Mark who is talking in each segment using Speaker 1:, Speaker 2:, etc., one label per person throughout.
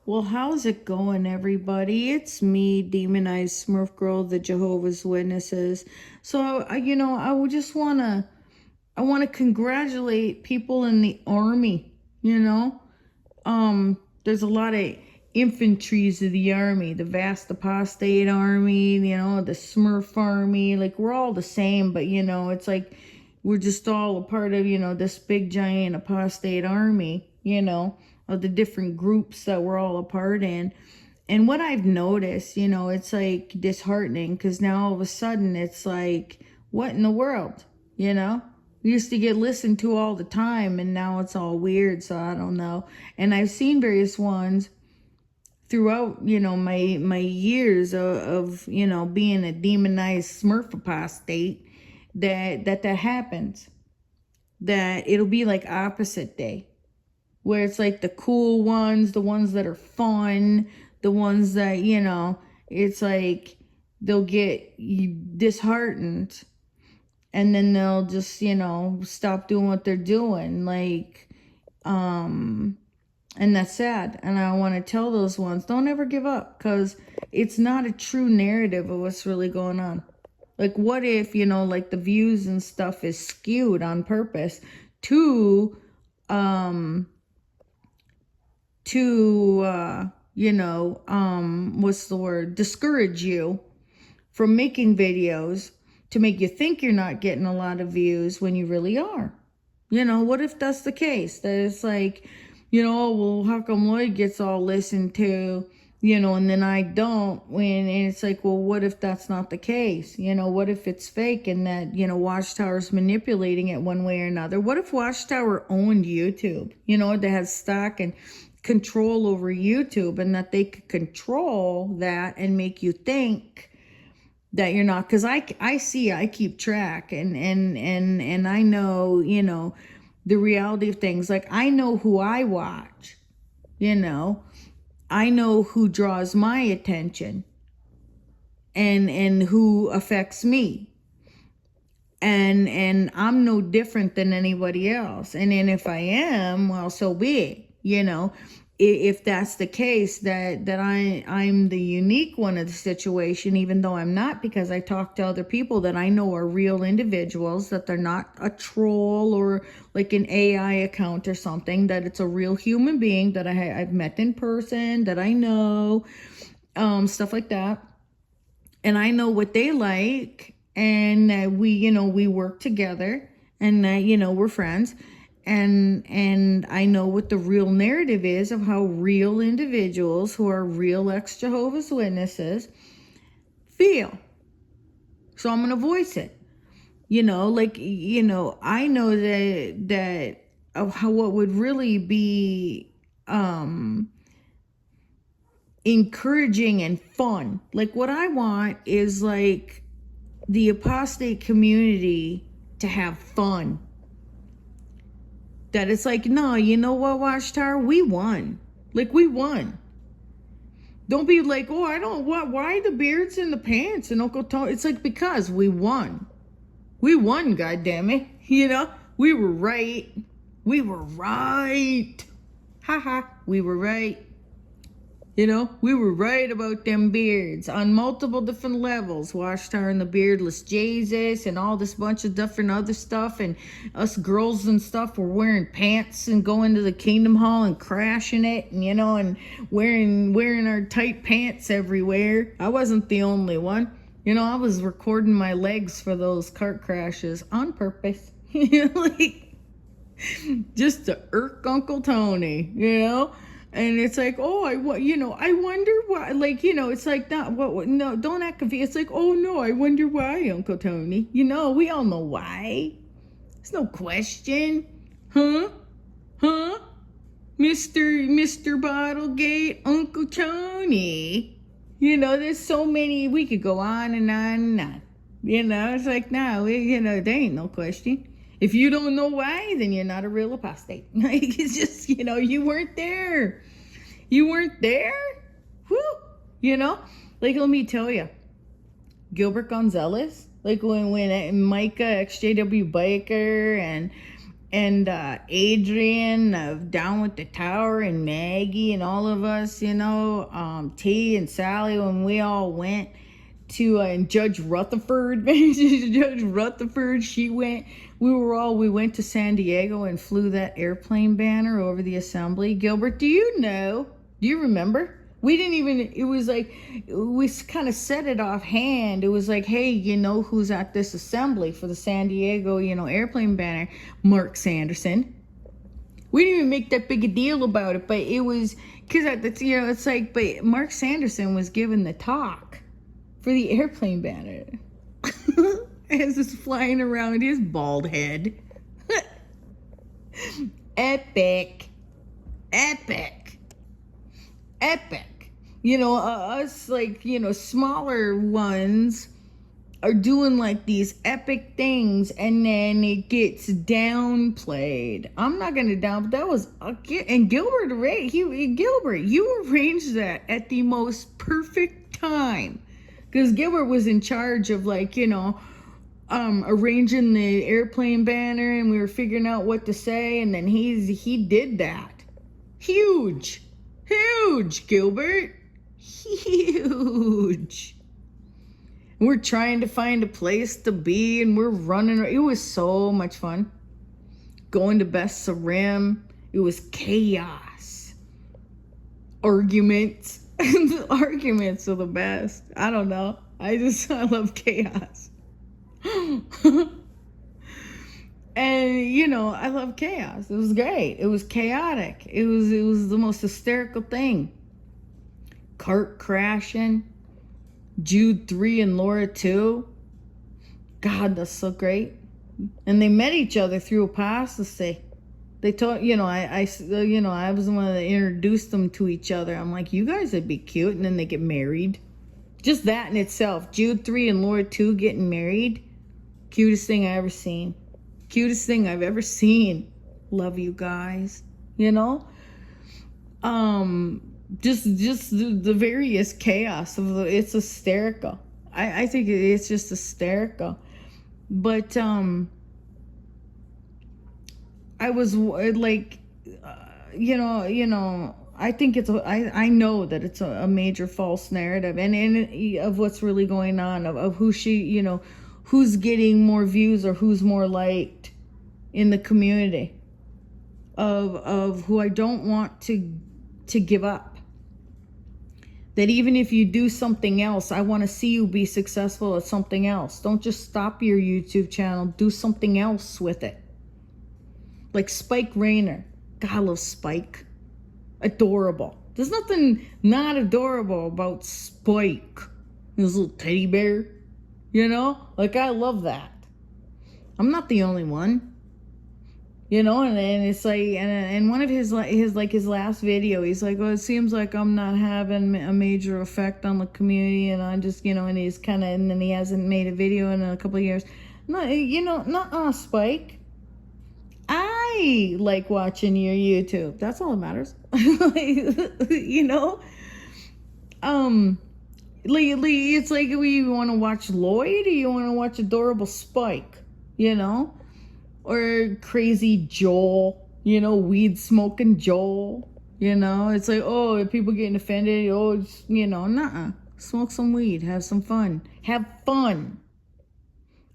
Speaker 1: Well, how's it going, everybody? It's me, Demonized Smurf Girl, the Jehovah's Witnesses. So, I would just I want to congratulate people in the army. There's a lot of infantries of the army, the vast apostate army, the Smurf army. Like, we're all the same, but it's like we're just all a part of, this big giant apostate army, of the different groups that we're all a part in. And what I've noticed, it's like disheartening, because now all of a sudden it's like, what in the world, We used to get listened to all the time, and now it's all weird, so I don't know. And I've seen various ones throughout, my years of being a demonized Smurf apostate, that happens. That it'll be like opposite day, where it's like the cool ones, the ones that are fun, the ones that, it's like they'll get disheartened, and then they'll just, stop doing what they're doing. Like, and that's sad. And I want to tell those ones, don't ever give up, because it's not a true narrative of what's really going on. Like, what if, like the views and stuff is skewed on purpose to what's the word? Discourage you from making videos, to make you think you're not getting a lot of views when you really are. What if that's the case? That it's like, well, how come Lloyd gets all listened to, and then I don't? And it's like, well, what if that's not the case? What if it's fake, and that, Watchtower's manipulating it one way or another? What if Watchtower owned YouTube, that has stock and control over YouTube, and that they could control that and make you think that you're not? Because I keep track, and I know, the reality of things. Like, I know who I watch, I know who draws my attention, and who affects me, and I'm no different than anybody else. And then if I am, well, so be it. If that's the case, that I'm the unique one of the situation, even though I'm not, because I talk to other people that I know are real individuals, that they're not a troll or like an AI account or something, that it's a real human being that I've met in person, that I know, stuff like that. And I know what they like, and we work together, and we're friends. And I know what the real narrative is of how real individuals who are real ex-Jehovah's Witnesses feel. So I'm going to voice it. I know that of how, what would really be encouraging and fun. Like, what I want is like the apostate community to have fun. That it's like, no, you know what, Watchtower? We won. Like, we won. Don't be like, oh, I don't want, why the beards and the pants and Uncle Tony? It's like, because we won. We won, goddammit. We were right. We were right. Haha, we were right. We were right about them beards on multiple different levels. Watchtower and the Beardless Jesus and all this bunch of different other stuff. And us girls and stuff were wearing pants and going to the Kingdom Hall and crashing it. And, and wearing our tight pants everywhere. I wasn't the only one. I was recording my legs for those cart crashes on purpose. Like, just to irk Uncle Tony, And it's like, oh, I wonder why, like, it's like, not what, no, don't act confused. It's like, oh no, I wonder why, Uncle Tony. We all know why. There's no question. Huh? Mr. Bottlegate, Uncle Tony. There's so many, we could go on and on and on. It's like, no, there ain't no question. If you don't know why, then you're not a real apostate. Like, it's just, you weren't there. You weren't there? Whew. Like, let me tell you, Gilbert Gonzalez, like when Micah, EXJW Biker, and and Adrian Down with the Tower, and Maggie, and all of us, T and Sally, when we all went to and Judge Rutherford, Judge Rutherford, she went. We went to San Diego and flew that airplane banner over the assembly. Gilbert, do you know? Do you remember? We didn't even, it was like, we kind of said it offhand. It was like, hey, you know who's at this assembly for the San Diego, airplane banner? Mark Sanderson. We didn't even make that big a deal about it, but it was, because it's like, but Mark Sanderson was giving the talk for the airplane banner. As it's flying around his bald head. Epic. Epic. Epic. Us, like, smaller ones are doing like these epic things, and then it gets downplayed. I'm not gonna but that was, and Gilbert, Gilbert, you arranged that at the most perfect time, because Gilbert was in charge of, like, arranging the airplane banner, and we were figuring out what to say, and then he did that. Huge, Gilbert, huge. We're trying to find a place to be, and we're running. It was so much fun. Going to Best Sarim. It was chaos. Arguments. The arguments are the best. I don't know. I love chaos. And I love chaos. It was great. It was chaotic. It was the most hysterical thing. Cart crashing. Jude 3 and Laura 2. God, that's so great. And they met each other through apostasy. They told, I was the one that introduced them to each other. I'm like, you guys would be cute. And then they get married. Just that in itself. Jude 3 and Laura 2 getting married. Cutest thing I ever seen. Cutest thing I've ever seen. Love you guys. Just the various chaos of it's hysterical. I think it's just hysterical. But I was like, I think I know that it's a major false narrative, and of what's really going on, of who who's getting more views or who's more liked in the community, of who I don't want to give up. That even if you do something else, I want to see you be successful at something else. Don't just stop your YouTube channel. Do something else with it. Like Spike Rainer. God, I love Spike. Adorable. There's nothing not adorable about Spike. His little teddy bear. Like, I love that. I'm not the only one. And it's like, and one of his last video, he's like, well, it seems like I'm not having a major effect on the community, and I just, and he's kind of, and then he hasn't made a video in a couple of years. No, not Spike. I like watching your YouTube. That's all that matters. It's like, you want to watch Lloyd, or you want to watch adorable Spike, or crazy Joel, weed smoking Joel, it's like, oh, people getting offended, oh, nuh-uh. Smoke some weed, have some fun. Have fun.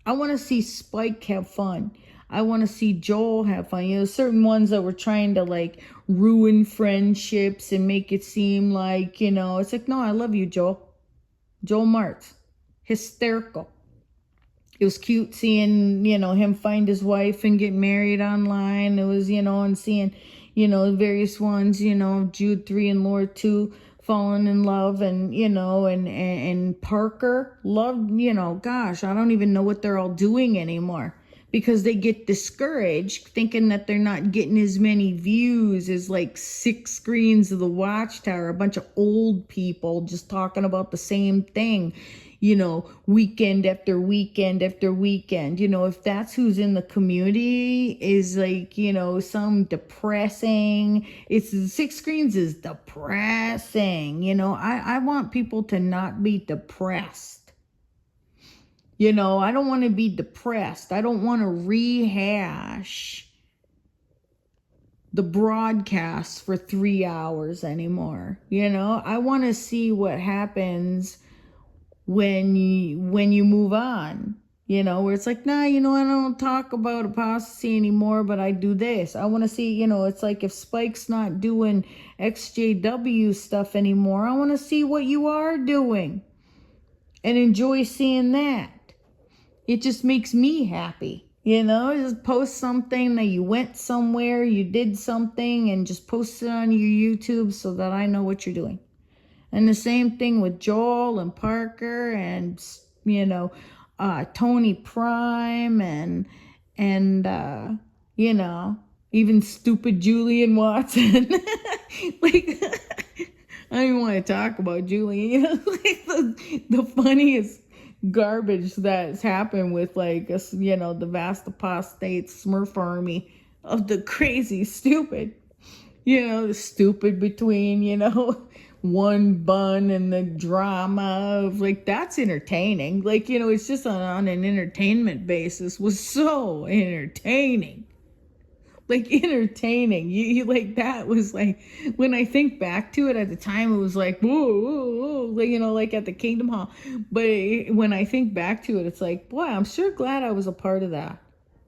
Speaker 1: I want to see Spike have fun. I want to see Joel have fun. Certain ones that were trying to, like, ruin friendships and make it seem like, it's like, no, I love you, Joel. Joel Martz. Hysterical. It was cute seeing, him find his wife and get married online. It was, and seeing, various ones, Jude 3 and Laura 2 falling in love, and, and Parker loved, gosh, I don't even know what they're all doing anymore, because they get discouraged thinking that they're not getting as many views as, like, 6 screens of the Watchtower, a bunch of old people just talking about the same thing. Weekend after weekend after weekend. If that's who's in the community, is like, some depressing, it's 6 screens is depressing. I want people to not be depressed. I don't want to be depressed. I don't want to rehash the broadcasts for 3 hours anymore. You know, I want to see what happens when you move on. You know, where it's like, nah, you know, I don't talk about apostasy anymore, but I do this. I want to see, you know, it's like if Spike's not doing EXJW stuff anymore, I want to see what you are doing and enjoy seeing that. It just makes me happy. You know, just post something that you went somewhere, you did something, and just post it on your YouTube so that I know what you're doing. And the same thing with Joel and Parker and, you know, Tony Prime and you know, even stupid Julian Watson. Like, I don't even want to talk about Julian. You know, like the funniest garbage that's happened with, like, you know, the vast apostate Smurf army of the crazy stupid. You know, the stupid between, you know, one bun and the drama of, like, that's entertaining. Like, you know, it's just on an entertainment basis was so entertaining. Like, entertaining. You like, that was like, when I think back to it at the time, it was like, whoa, whoa, whoa, like, you know, like at the Kingdom Hall. But when I think back to it, it's like, boy, I'm sure glad I was a part of that.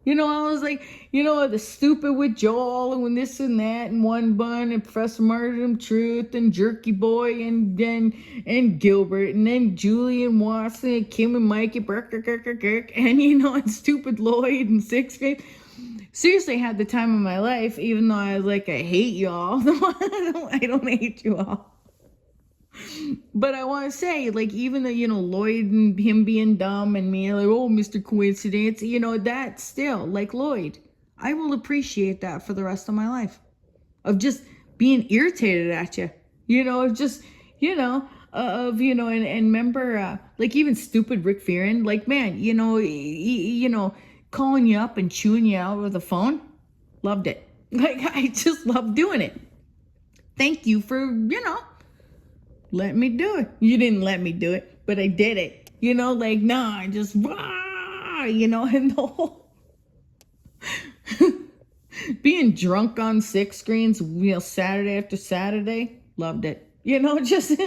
Speaker 1: You know, I was like, you know, the stupid with Joel and when this and that and One Bun and Professor Martyrdom Truth and Jerky Boy and Gilbert and then Julian Watson and Kim and Mikey and, you know, and stupid Lloyd and Sixth Grade. Seriously, had the time of my life, even though I was like, I hate y'all. I don't hate you all. But I want to say, like, even though, you know, Lloyd and him being dumb and me, like, oh, Mr. Coincidence, you know, that still, like Lloyd, I will appreciate that for the rest of my life. Of just being irritated at you. You know, of just, you know, you know, and remember, like, even stupid Rick Fearon, like, man, you know, calling you up and chewing you out with the phone. Loved it. Like, I just love doing it. Thank you for, you know, let me do it. You didn't let me do it, but I did it. You know, like, nah, I just, you know, and the whole being drunk on 6 screens, you know, Saturday after Saturday, loved it. You know, just,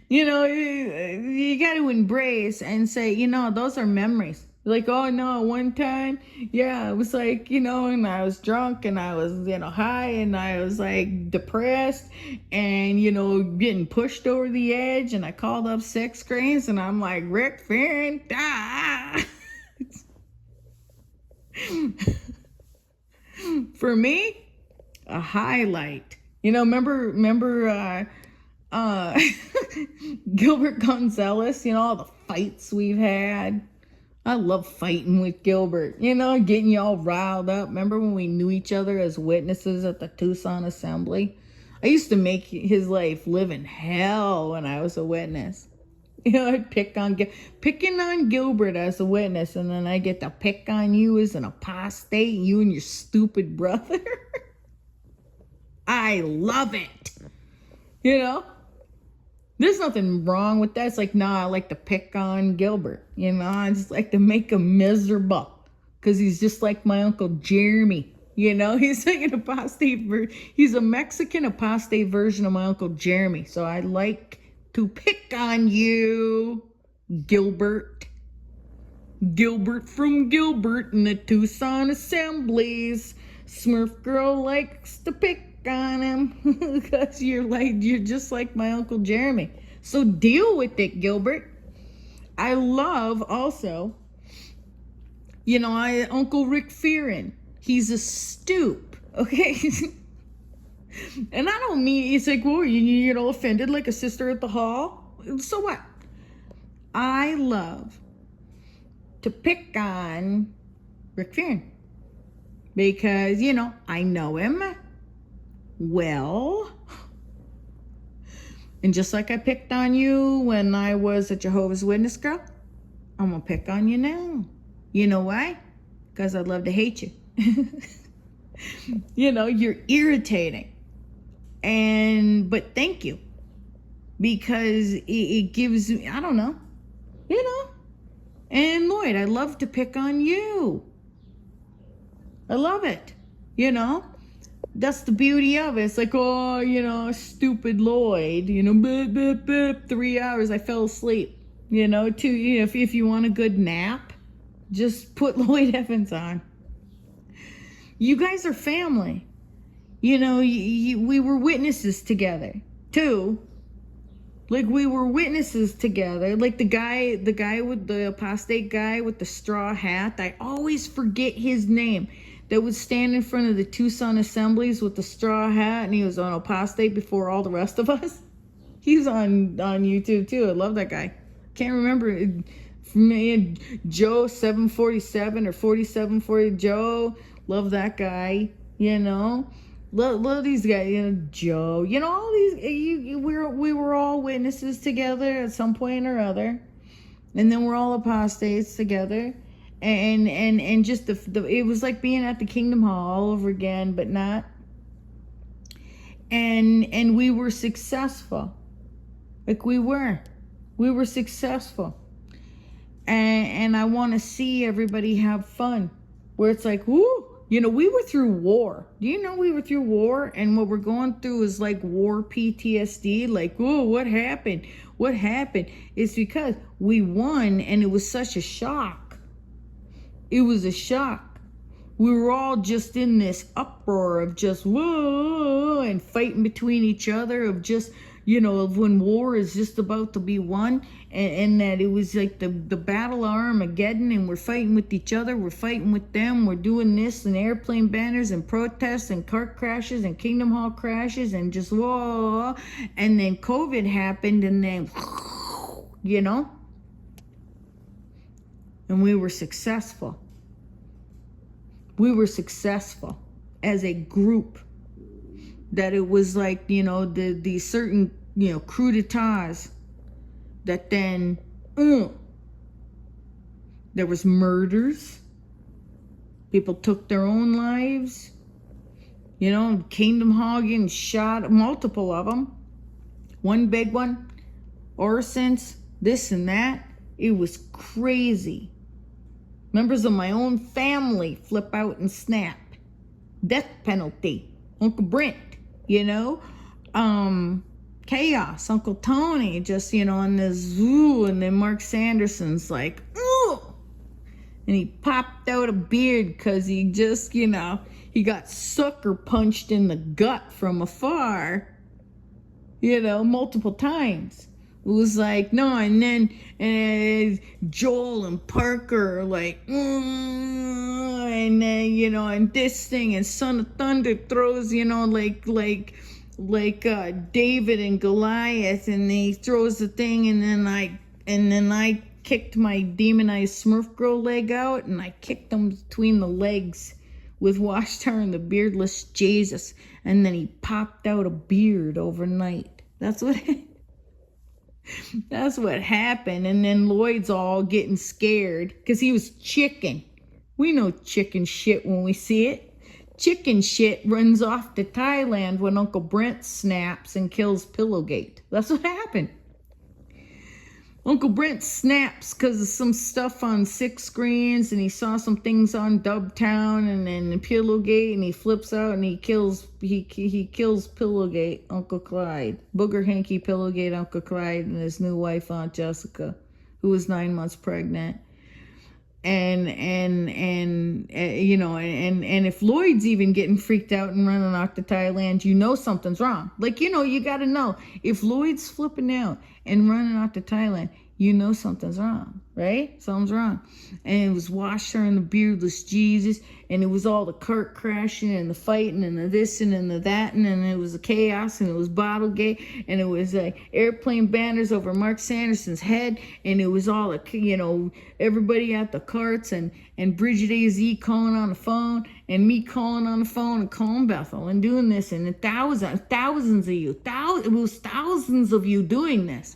Speaker 1: you know, you got to embrace and say, you know, those are memories. Like, oh no, one time, yeah, it was like, you know, and I was drunk and I was, you know, high and I was like depressed and, you know, getting pushed over the edge and I called up 6 screens and I'm like, Rick Fearon, For me, a highlight. You know, remember Gilbert Gonzalez, you know, all the fights we've had. I love fighting with Gilbert, you know, getting you all riled up. Remember when we knew each other as witnesses at the Tucson Assembly? I used to make his life live in hell when I was a witness. You know, I'd picking on Gilbert as a witness, and then I get to pick on you as an apostate, you and your stupid brother. I love it. You know? There's nothing wrong with that. It's like, nah, I like to pick on Gilbert. You know, I just like to make him miserable. Because he's just like my Uncle Jeremy. You know, he's like an apostate. He's a Mexican apostate version of my Uncle Jeremy. So I like to pick on you, Gilbert. Gilbert from Gilbert in the Tucson Assemblies. Smurf girl likes to pick on him because you're just like my Uncle Jeremy. So deal with it, Gilbert. I love also, you know, Uncle Rick Fearon. He's a stoop, okay? And I don't mean, it's like, well, you know, offended like a sister at the hall. So what? I love to pick on Rick Fearon because, you know, I know him well. And just like I picked on you when I was a Jehovah's Witness girl, I'm gonna pick on you now. You know why? Because I'd love to hate you. You know, you're irritating. But thank you. Because it gives me, I don't know, you know. And Lloyd, I love to pick on you. I love it, you know. That's the beauty of it. It's like, oh, stupid Lloyd, beep, beep, beep, 3 hours, I fell asleep. If you want a good nap, just put Lloyd Evans on. You guys are family. We were witnesses together, too. Like, we were witnesses together. Like, the guy with the apostate guy with the straw hat, I always forget his name, that would stand in front of the Tucson assemblies with the straw hat, and he was on apostate before all the rest of us. He's on YouTube, too. I love that guy. Can't remember. Joe 747 or 4740 Joe. Love that guy, Love these guys, Joe, all these, we were all witnesses together at some point or other, and then we're all apostates together, and just it was like being at the Kingdom Hall all over again, but not, and we were successful, like we were successful, and I want to see everybody have fun, where it's like, woo. We were through war. Do you know we were through war? And what we're going through is like war PTSD. Like, oh, what happened? What happened? It's because we won, and it was such a shock. It was a shock. We were all just in this uproar of just whoa and fighting between each other, of just, of when war is just about to be won, and that it was like the battle of Armageddon, and we're fighting with each other, we're fighting with them, we're doing this, and airplane banners and protests and car crashes and Kingdom Hall crashes and just whoa, and then COVID happened, and then and we were successful. We were successful as a group. That it was like, the certain, coup d'etats, that then, there was murders. People took their own lives. Kingdom Hall getting shot, multiple of them. One big one, arsons, this and that. It was crazy. Members of my own family flip out and snap. Death penalty. Uncle Brent. Chaos, Uncle Tony, just, on the zoo, and then Mark Sanderson's like, ooh, and he popped out a beard because he just, he got sucker punched in the gut from afar, multiple times. It was like, no, and then Joel and Parker like, and then, and this thing, and Son of Thunder throws, like David and Goliath, and he throws the thing, and then I kicked my demonized Smurf girl leg out, and I kicked him between the legs with Washtar and the beardless Jesus, and then he popped out a beard overnight. That's what happened. And then Lloyd's all getting scared because he was chicken. We know chicken shit when we see it. Chicken shit runs off to Thailand when Uncle Brent snaps and kills Pillowgate. That's what happened. Uncle Brent snaps because of some stuff on 6 screens, and he saw some things on Dubtown, and then Pillowgate, and he flips out and he kills Pillowgate, Uncle Clyde. Booger Hanky Pillowgate, Uncle Clyde, and his new wife, Aunt Jessica, who was 9 months pregnant. And if Lloyd's even getting freaked out and running off to Thailand, something's wrong. Like, you got to know, if Lloyd's flipping out and running off to Thailand, something's wrong, right? Something's wrong. And it was Washer and the beardless Jesus, and it was all the cart crashing and the fighting and the this and the that, and then it was the chaos, and it was Bottlegate, and it was airplane banners over Mark Sanderson's head, and it was all everybody at the carts, and Bridget A.Z. calling on the phone, and me calling on the phone, and calling Bethel, and doing this, and thousands of you, it was thousands of you doing this.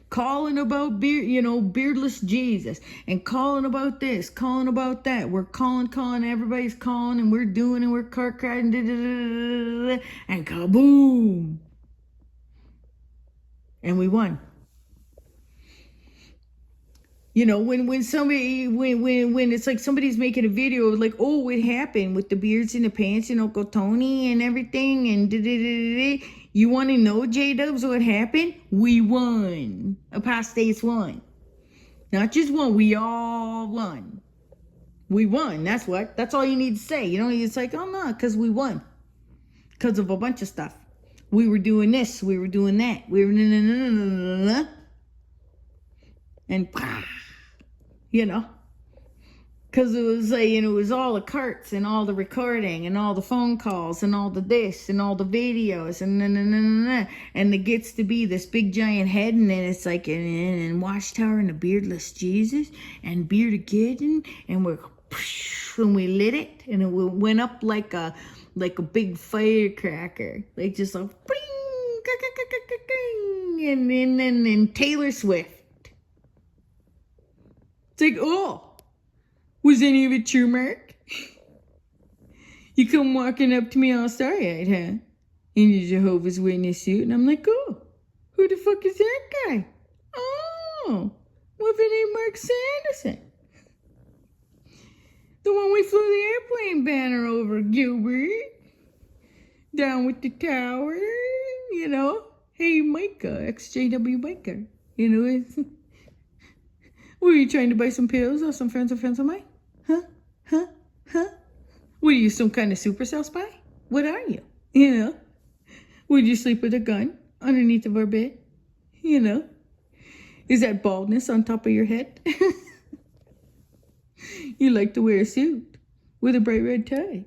Speaker 1: Calling about beardless Jesus, and calling about this, calling about that. We're calling, everybody's calling, and we're doing, and we're cart crashing, and kaboom. And we won. You know, when somebody, when it's like somebody's making a video like, oh, it happened with the beards and the pants and Uncle Tony and everything and da-da-da-da-da. You want to know, J-Dubs, what happened? We won. Apostates won. Not just one, we all won. We won. That's what. That's all you need to say. You know, it's like, oh no, because we won. Because of a bunch of stuff. We were doing this. We were doing that. We were and you know, because it was like, you know, it was all the carts and all the recording and all the phone calls and all the this and all the videos and it gets to be this big giant head, and then it's like and Watchtower and the beardless Jesus and bearded kitten, and we lit it, and it went up like a big firecracker, like just a bing, and then Taylor Swift. It's like, oh, was any of it true, Mark? You come walking up to me all starry-eyed, huh? In your Jehovah's Witness suit, and I'm like, oh, who the fuck is that guy? Oh, what if it ain't Mark Sanderson? The one we flew the airplane banner over, Gilbert. Down with the tower, you know. Hey, Micah, EXJW Micah. You know, were you trying to buy some pills or some friends of mine? Huh? Were you some kind of supercell spy? What are you? You know? Would you sleep with a gun underneath of our bed? You know? Is that baldness on top of your head? You like to wear a suit with a bright red tie.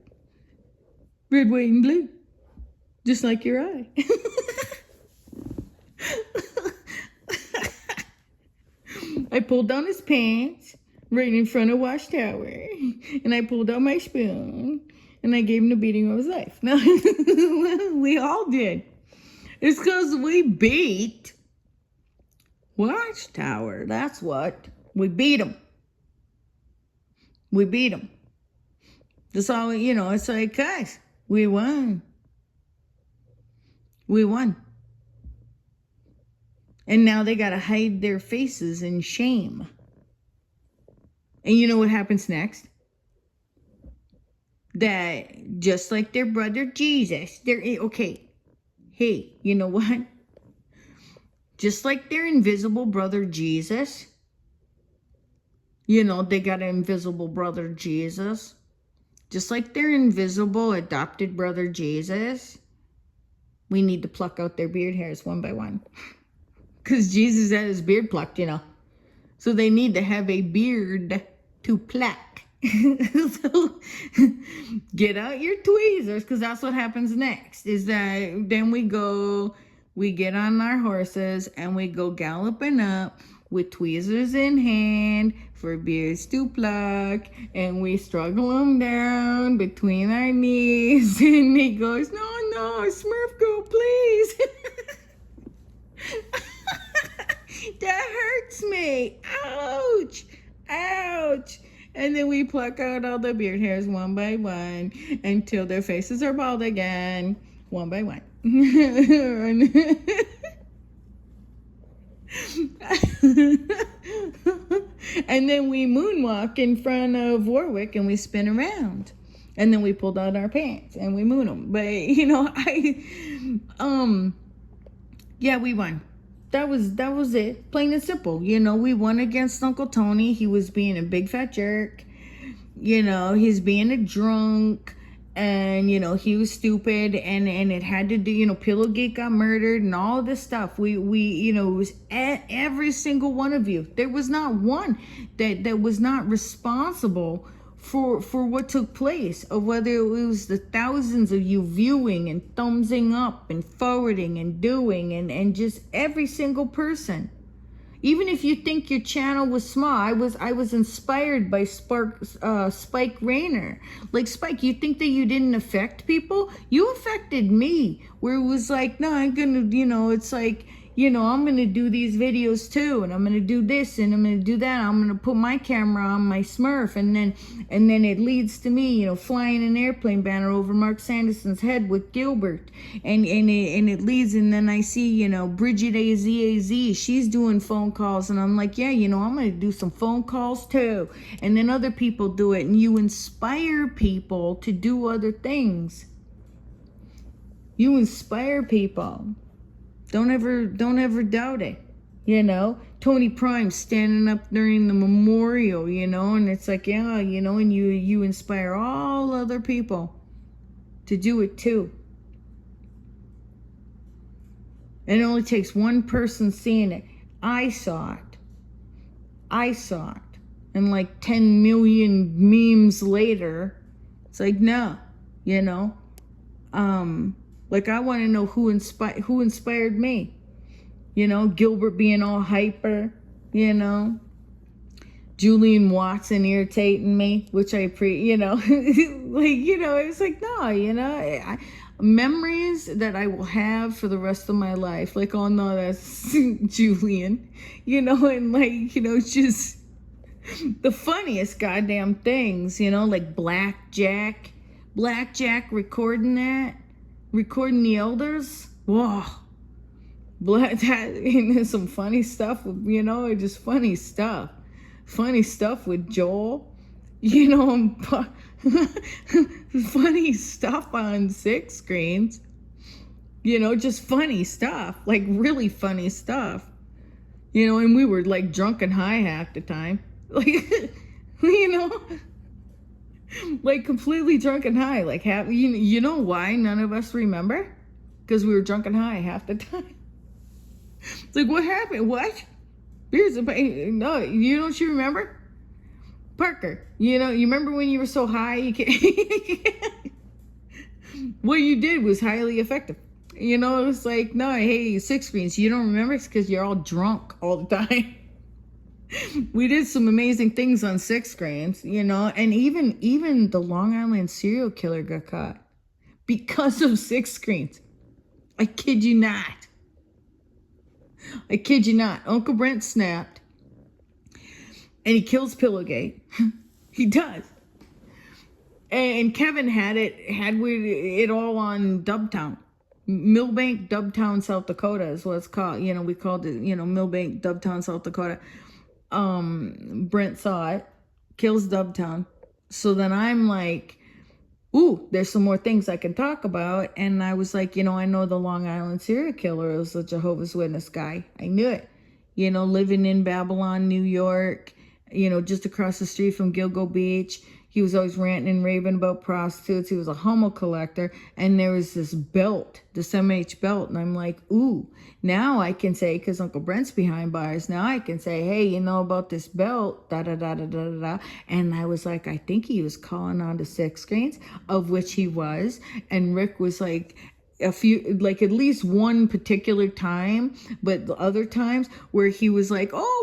Speaker 1: Red, white, and blue. Just like your eye. I pulled down his pants right in front of Watchtower, and I pulled out my spoon, and I gave him the beating of his life. No, we all did. It's because we beat Watchtower. That's what. We beat him. We beat him. That's all, you know, it's like, guys, we won. We won. And now they got to hide their faces in shame. And you know what happens next? That just like their brother Jesus, they're, okay, hey, you know what? Just like their invisible brother Jesus, you know, they got an invisible brother Jesus. Just like their invisible adopted brother Jesus, we need to pluck out their beard hairs one by one. Because Jesus had his beard plucked, you know. So they need to have a beard to pluck. So get out your tweezers, because that's what happens next. Is that then we get on our horses and we go galloping up with tweezers in hand for beards to pluck, and we struggle them down between our knees, and he goes, no, Smurf girl, please. That hurts me. Ouch. And then we pluck out all the beard hairs one by one until their faces are bald again, one by one. And then we moonwalk in front of Warwick and we spin around. And then we pulled out our pants and we moon them. But, you know, yeah, we won. That was it. Plain and simple. You know, we won against Uncle Tony. He was being a big fat jerk. You know, he's being a drunk. And, you know, he was stupid. And it had to do, you know, Pillowgate got murdered and all this stuff. We you know, it was every single one of you. There was not one that was not responsible for what took place, or whether it was the thousands of you viewing and thumbsing up and forwarding and doing and just every single person. Even if you think your channel was small, I was inspired by Spike Rayner. Like, Spike, you think that you didn't affect people? You affected me, where it was like, no, I'm gonna, you know, it's like, you know, I'm going to do these videos too, and I'm going to do this, and I'm going to do that. I'm going to put my camera on my Smurf, and then it leads to me, you know, flying an airplane banner over Mark Sanderson's head with Gilbert, and it leads, and then I see, you know, Bridget AZAZ, she's doing phone calls, and I'm like, yeah, you know, I'm going to do some phone calls too, and then other people do it, and you inspire people to do other things. You inspire people. Don't ever doubt it. You know, Tony Prime standing up during the memorial, you know, and it's like, yeah, you know, and you inspire all other people to do it too. And it only takes one person seeing it. I saw it. And like 10 million memes later, it's like, no, you know, like, I want to know who inspired me. You know, Gilbert being all hyper, you know. Julian Watson irritating me, which I you know, like, you know, it's like, no, you know, memories that I will have for the rest of my life. Like, oh no, that's Julian, you know, and like, you know, just the funniest goddamn things, you know, like Blackjack recording the elders. Whoa. That, some funny stuff, you know, just funny stuff with Joel, you know, funny stuff on 6 screens, you know, just funny stuff, like really funny stuff, you know, and we were like drunk and high half the time, like, you know, like completely drunk and high, like you know why none of us remember? Because we were drunk and high half the time. It's like, what happened? What? Beers and pain? No, don't you remember? Parker, you know, you remember when you were so high you can't what you did was highly effective. You know, it's like, no, hey, 6 screens, you don't remember? It's because you're all drunk all the time. We did some amazing things on 6 screens, you know, and even the Long Island serial killer got caught because of 6 screens. I kid you not. Uncle Brent snapped, and he kills Pillowgate. He does. And Kevin had it all on Dubtown. Millbank, Dubtown, South Dakota is what it's called. You know, we called it, you know, Millbank, Dubtown, South Dakota. Brent saw it, kills Dubtown. So then I'm like, ooh, there's some more things I can talk about. And I was like, you know, I know the Long Island serial killer was a Jehovah's Witness guy. I knew it. You know, living in Babylon, New York, you know, just across the street from Gilgo Beach. He was always ranting and raving about prostitutes. He was a homo collector. And there was this belt, this MH belt. And I'm like, ooh, now I can say, because Uncle Brent's behind bars, now I can say, hey, you know about this belt, da-da-da-da-da-da. And I was like, I think he was calling on to 6 screens, of which he was. And Rick was like, a few, like at least one particular time, but the other times where he was like, oh,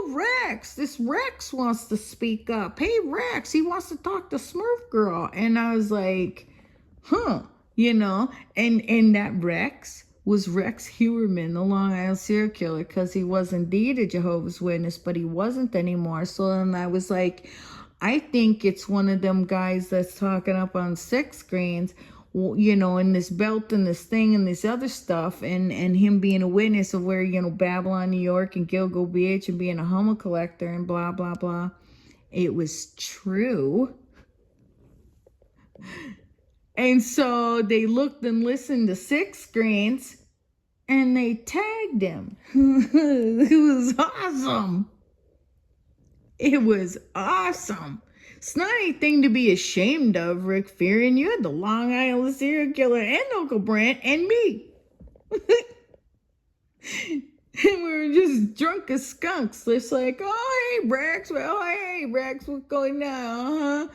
Speaker 1: this Rex wants to speak up. Hey, Rex, he wants to talk to Smurf Girl. And I was like, huh, you know, and that Rex was Rex Hewerman, the Long Island serial killer, because he was indeed a Jehovah's Witness, but he wasn't anymore. So then I was like, I think it's one of them guys that's talking up on 6 screens, you know, and this belt and this thing and this other stuff, and him being a witness of where, you know, Babylon, New York, and Gilgo Beach, and being a homo collector and blah, blah, blah. It was true. And so they looked and listened to 6 screens, and they tagged him. It was awesome. It was awesome. It's not anything to be ashamed of, Rick Fearon. You had the Long Island serial killer and Uncle Brent and me. And we were just drunk as skunks. It's like, oh, hey, Brax. Well, hey, Brax, what's going on, huh?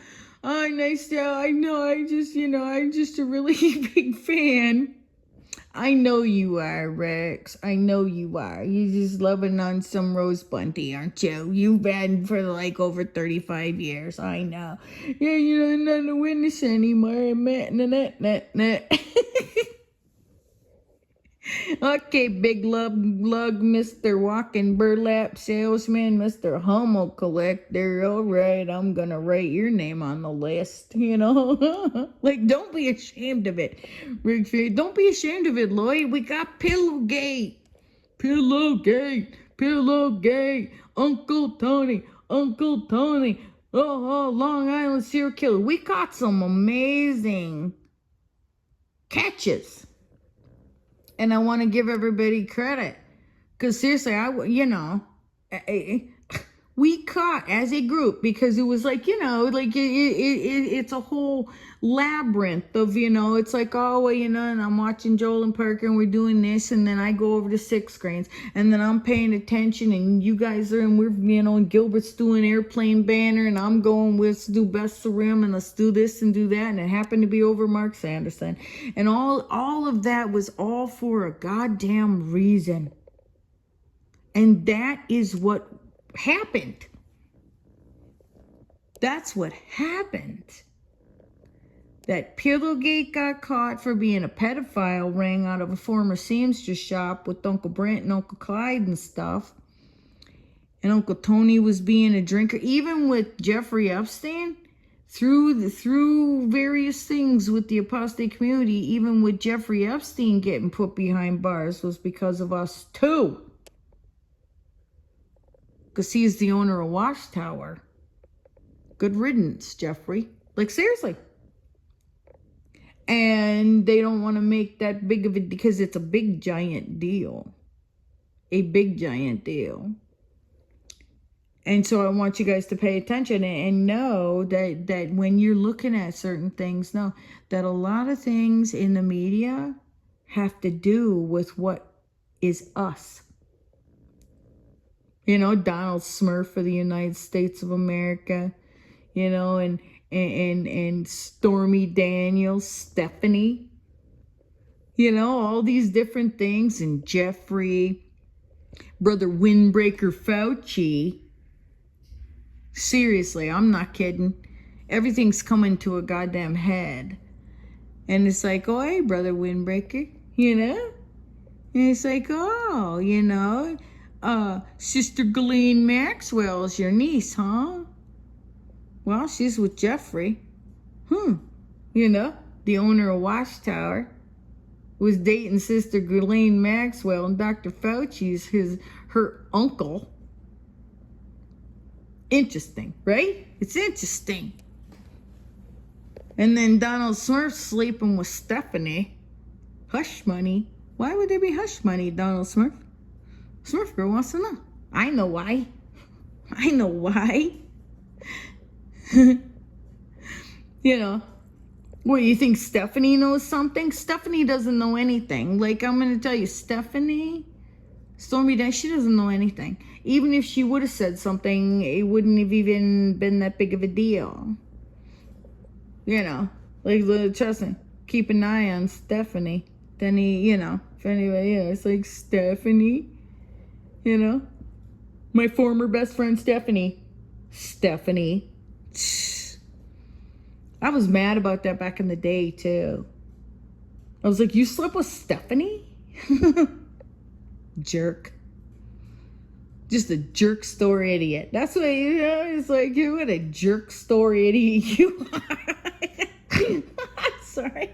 Speaker 1: Oh, nice to, I know, I'm just a really big fan. I know you are, Rex. I know you are. You're just loving on some Rose Bunty, aren't you? You've been for like over 35 years. I know. Yeah, you're not a witness anymore. Okay, big lug, Mr. Walking Burlap Salesman, Mr. Hummel Collector. All right, I'm gonna write your name on the list, you know? Like, don't be ashamed of it. Don't be ashamed of it, Lloyd. We got Pillowgate. Pillowgate. Pillowgate. Uncle Tony. Uncle Tony. Oh, Long Island serial killer. We caught some amazing catches. And I want to give everybody credit. Because seriously, we caught as a group, because it was like, it's a whole labyrinth of, it's like, oh, well, and I'm watching Joel and Parker and we're doing this, and then I go over to sixth grades, and then I'm paying attention, and you guys are, and we're, and Gilbert's doing Airplane Banner, and I'm going, let's do Best of Rim, and let's do this and do that, and it happened to be over Mark Sanderson, and all of that was all for a goddamn reason. And that is what happened. That's what happened. That Pillowgate got caught for being a pedophile ring out of a former seamstress shop with Uncle Brent and Uncle Clyde and stuff. And Uncle Tony was being a drinker. Even with Jeffrey Epstein, through various things with the apostate community, even with Jeffrey Epstein getting put behind bars, was because of us too. Because he's the owner of Watchtower. Good riddance, Jeffrey. Like, seriously. And they don't want to make that big of it, because it's a big, giant deal. A big, giant deal. And so I want you guys to pay attention and know that when you're looking at certain things, know that a lot of things in the media have to do with what is us. Donald Smurf for the United States of America, and Stormy Daniels, Stephanie, all these different things, and Jeffrey, Brother Windbreaker Fauci. Seriously, I'm not kidding. Everything's coming to a goddamn head. And it's like, oh, hey, Brother Windbreaker, And it's like, oh, Sister Ghislaine Maxwell is your niece, huh? Well, she's with Jeffrey. The owner of Watchtower was dating Sister Ghislaine Maxwell, and Dr. Fauci's her uncle. Interesting, right? It's interesting. And then Donald Smurf sleeping with Stephanie. Hush money. Why would there be hush money, Donald Smurf? Smurf girl wants to know. I know why. What, you think Stephanie knows something? Stephanie doesn't know anything. Like, I'm going to tell you, Stephanie, Stormy Daniels, she doesn't know anything. Even if she would have said something, it wouldn't have even been that big of a deal. Like, trust me, keep an eye on Stephanie. Then if anybody, it's like, Stephanie, my former best friend, Stephanie. I was mad about that back in the day, too. I was like, you slept with Stephanie? Jerk. Just a jerk story idiot. That's what, it's like, what a jerk story idiot you are. Sorry.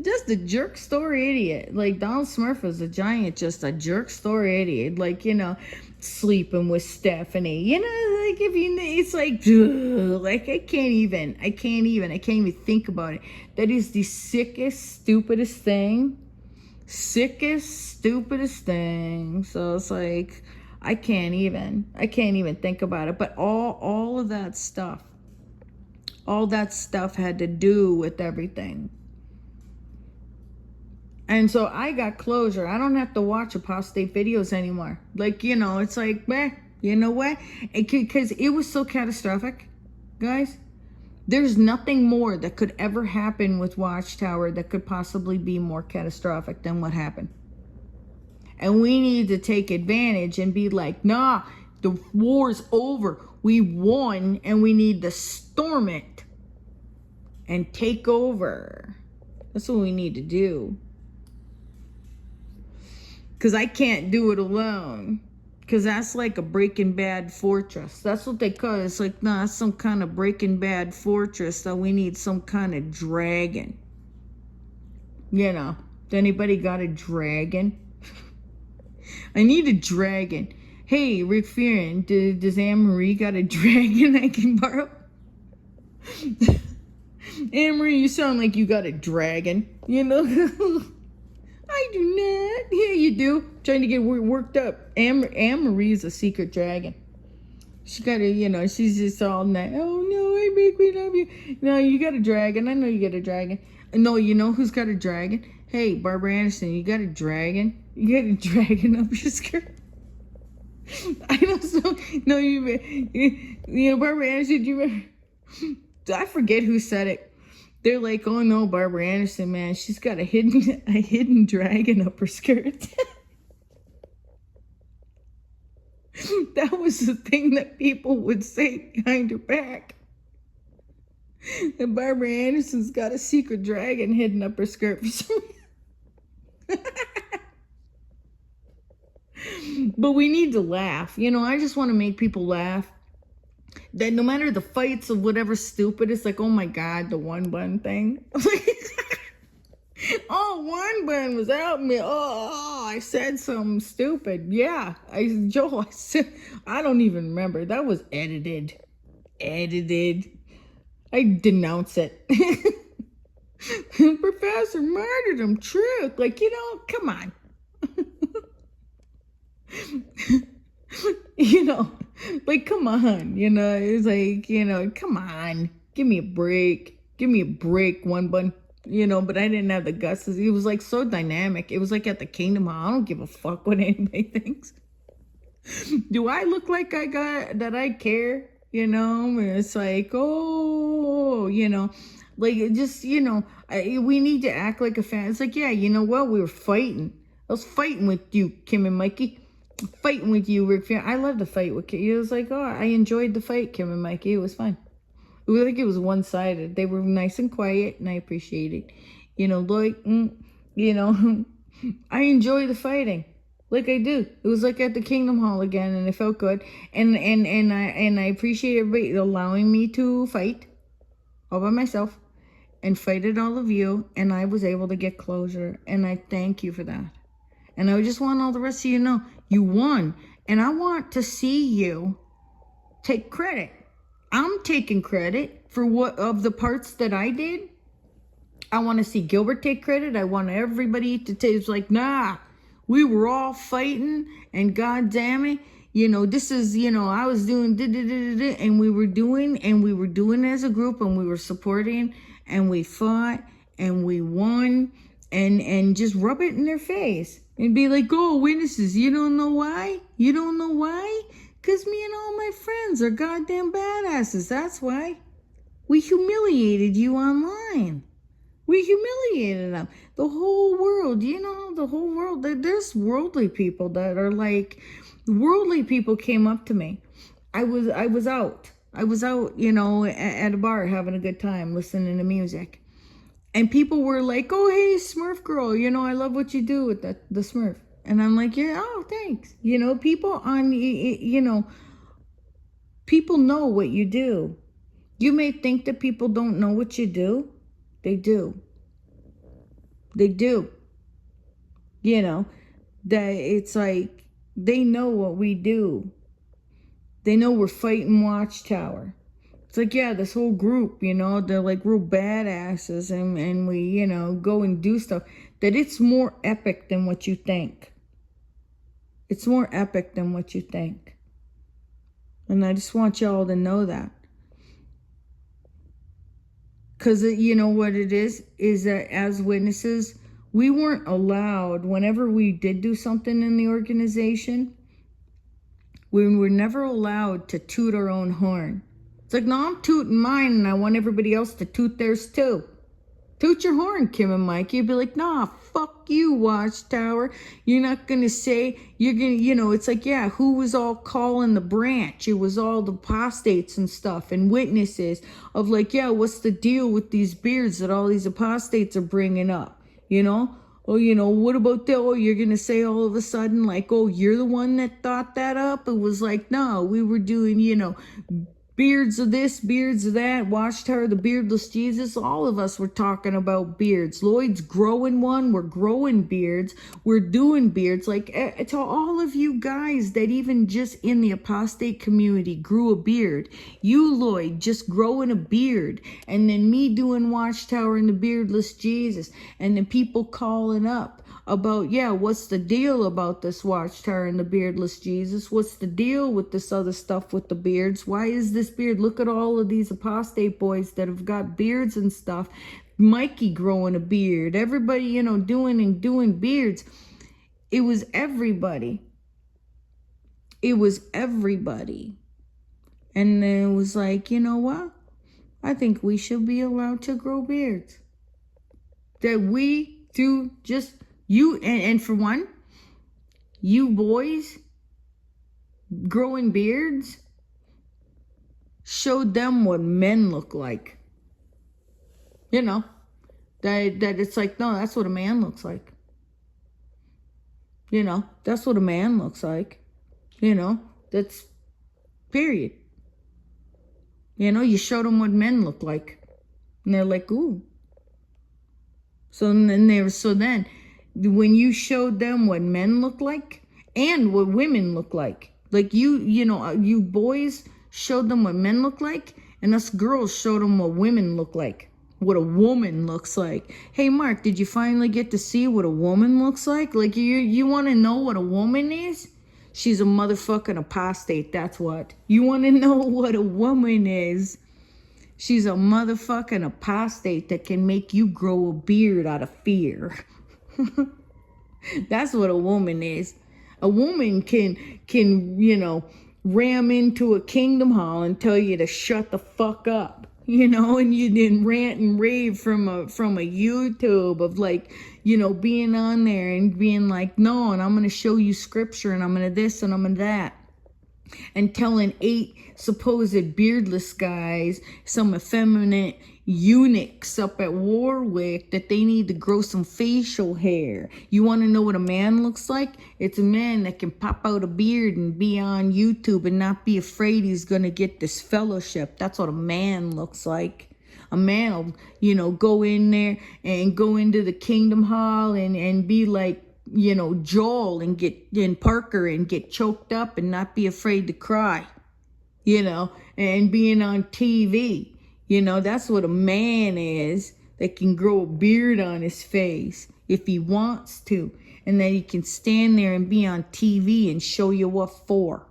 Speaker 1: Just a jerk story idiot. Like, Donald Smurf was a giant, just a jerk story idiot. Like, sleeping with Stephanie. Like, it's like, ugh, like, I can't even think about it. That is the sickest, stupidest thing. So it's like, I can't even think about it. But all of that stuff had to do with everything. And so I got closure. I don't have to watch apostate videos anymore. Like, it's like, you know what? Because it was so catastrophic, guys. There's nothing more that could ever happen with Watchtower that could possibly be more catastrophic than what happened. And we need to take advantage and be like, nah, the war's over. We won, and we need to storm it and take over. That's what we need to do. Because I can't do it alone. Because that's like a Breaking Bad fortress. That's what they call it. It's like, no, that's some kind of Breaking Bad fortress. So we need some kind of dragon. You know, anybody got a dragon? I need a dragon. Hey, Rick Fearon, does Anne-Marie got a dragon I can borrow? Anne-Marie, you sound like you got a dragon, you know? I do not. Yeah, you do. Trying to get worked up. Anne-Marie is a secret dragon. She got a, you know, she's just all nice. Oh, no, I make me love you. No, you got a dragon. I know you got a dragon. No, you know who's got a dragon? Hey, Barbara Anderson, you got a dragon? You got a dragon up your skirt? I don't know. No, you know, Barbara Anderson, do you remember? I forget who said it. They're like, oh no, Barbara Anderson, man, she's got a hidden dragon up her skirt. That was the thing that people would say behind her back. And Barbara Anderson's got a secret dragon hidden up her skirt for some reason. But we need to laugh. You know, I just want to make people laugh. That no matter the fights of whatever stupid, it's like, oh my God, the one bun thing. Oh, one bun was out me. Oh, I said something stupid. Yeah, I said, I don't even remember. That was edited. I denounce it. Professor martyrdom, truth. Like, you know, come on. You know, like, come on, you know, it's like, you know, come on, give me a break, one bun, you know, but I didn't have the guts. It was like so dynamic. It was like at the Kingdom Hall. I don't give a fuck what anybody thinks. Do I look like that I care? You know, it's like, oh, you know, like, just, you know, we need to act like a fan. It's like, yeah, you know what? We were fighting. I was fighting with you, Kim and Mikey. Fighting with you, Rick Fearon. I love the fight with Kim. It was like, oh, I enjoyed the fight, Kim and Mikey. It was fun. It was like it was one-sided. They were nice and quiet, and I appreciate it. You know, like, you know, I enjoy the fighting, like I do. It was like at the Kingdom Hall again, and it felt good. And I appreciate everybody allowing me to fight all by myself and fight at all of you. And I was able to get closure, and I thank you for that. And I just want all the rest of you to know you won. And I want to see you take credit. I'm taking credit for what of the parts that I did. I want to see Gilbert take credit. I want everybody to take, it's like, nah, we were all fighting, and God damn it, you know, this is, you know, I was doing and we were doing as a group, and we were supporting, and we fought, and we won, and just rub it in their face. And be like, oh, witnesses, you don't know why? You don't know why? Because me and all my friends are goddamn badasses. That's why. We humiliated you online. We humiliated them. The whole world, you know, the whole world. There's worldly people that are like, worldly people came up to me. I was out, you know, at a bar having a good time, listening to music. And people were like, oh, hey, Smurf girl, you know, I love what you do with the Smurf. And I'm like, yeah, oh, thanks. You know, people people know what you do. You may think that people don't know what you do. They do. They do. You know, that it's like, they know what we do. They know we're fighting Watchtower. It's like, yeah, this whole group, you know, they're like real badasses, and we, you know, go and do stuff. That it's more epic than what you think. It's more epic than what you think. And I just want y'all to know that. Because, you know what it is that as witnesses, we weren't allowed, whenever we did do something in the organization, we were never allowed to toot our own horn. It's like, no, I'm tooting mine, and I want everybody else to toot theirs too. Toot your horn, Kim and Mike. You'd be like, nah, fuck you, Watchtower. You're not going to say, you're going to, you know, it's like, yeah, who was all calling the branch? It was all the apostates and stuff, and witnesses of like, yeah, what's the deal with these beards that all these apostates are bringing up? You know, Oh, what about that? Oh, you're going to say all of a sudden, like, oh, you're the one that thought that up? It was like, no, we were doing, beards of this, beards of that, Watchtower, the Beardless Jesus. All of us were talking about beards. Lloyd's growing one. We're growing beards. We're doing beards. Like, to all of you guys that even just in the apostate community grew a beard. You, Lloyd, just growing a beard. And then me doing Watchtower and the Beardless Jesus. And then people calling up about, yeah, what's the deal about this Watchtower and the Beardless Jesus? What's the deal with this other stuff with the beards? Why is this beard? Look at all of these apostate boys that have got beards and stuff. Mikey growing a beard. Everybody, doing beards. It was everybody. It was everybody. And then it was like, you know what? I think we should be allowed to grow beards. That we do just... You, and for one, you boys growing beards showed them what men look like. That it's like, no, that's what a man looks like. That's what a man looks like. That's period. You showed them what men look like. And they're like, ooh. So then when you showed them what men look like and what women look like you boys showed them what men look like, and us girls showed them what women look like, what a woman looks like. Hey, Mark, did you finally get to see what a woman looks like? Like, you want to know what a woman is? She's a motherfucking apostate, that's what. You want to know what a woman is? She's a motherfucking apostate that can make you grow a beard out of fear. That's what a woman is. A woman can ram into a kingdom hall and tell you to shut the fuck up, and you then rant and rave from a YouTube of being on there and being like, no, and I'm going to show you scripture and I'm going to this and I'm going to that. And telling 8 supposed beardless guys, some effeminate eunuchs up at Warwick, that they need to grow some facial hair. You want to know what a man looks like? It's a man that can pop out a beard and be on YouTube and not be afraid he's going to get this fellowship. That's what a man looks like. A man will, go in there and go into the kingdom hall and be like, Joel and get Parker and get choked up and not be afraid to cry, and being on TV, that's what a man is, that can grow a beard on his face if he wants to, and that he can stand there and be on TV and show you what for.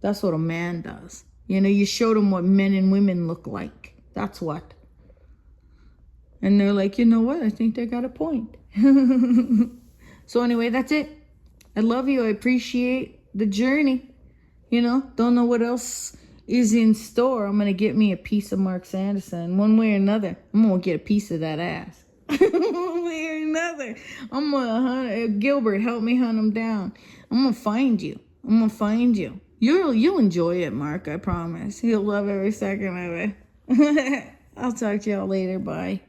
Speaker 1: That's what a man does. You showed them what men and women look like. That's what. And they're like, you know what? I think they got a point. So anyway, that's it. I love you. I appreciate the journey. Don't know what else is in store. I'm going to get me a piece of Mark Sanderson. One way or another, I'm going to get a piece of that ass. One way or another. I'm going to hunt. Gilbert, help me hunt him down. I'm going to find you. You'll enjoy it, Mark, I promise. You'll love every second of it. I'll talk to y'all later. Bye.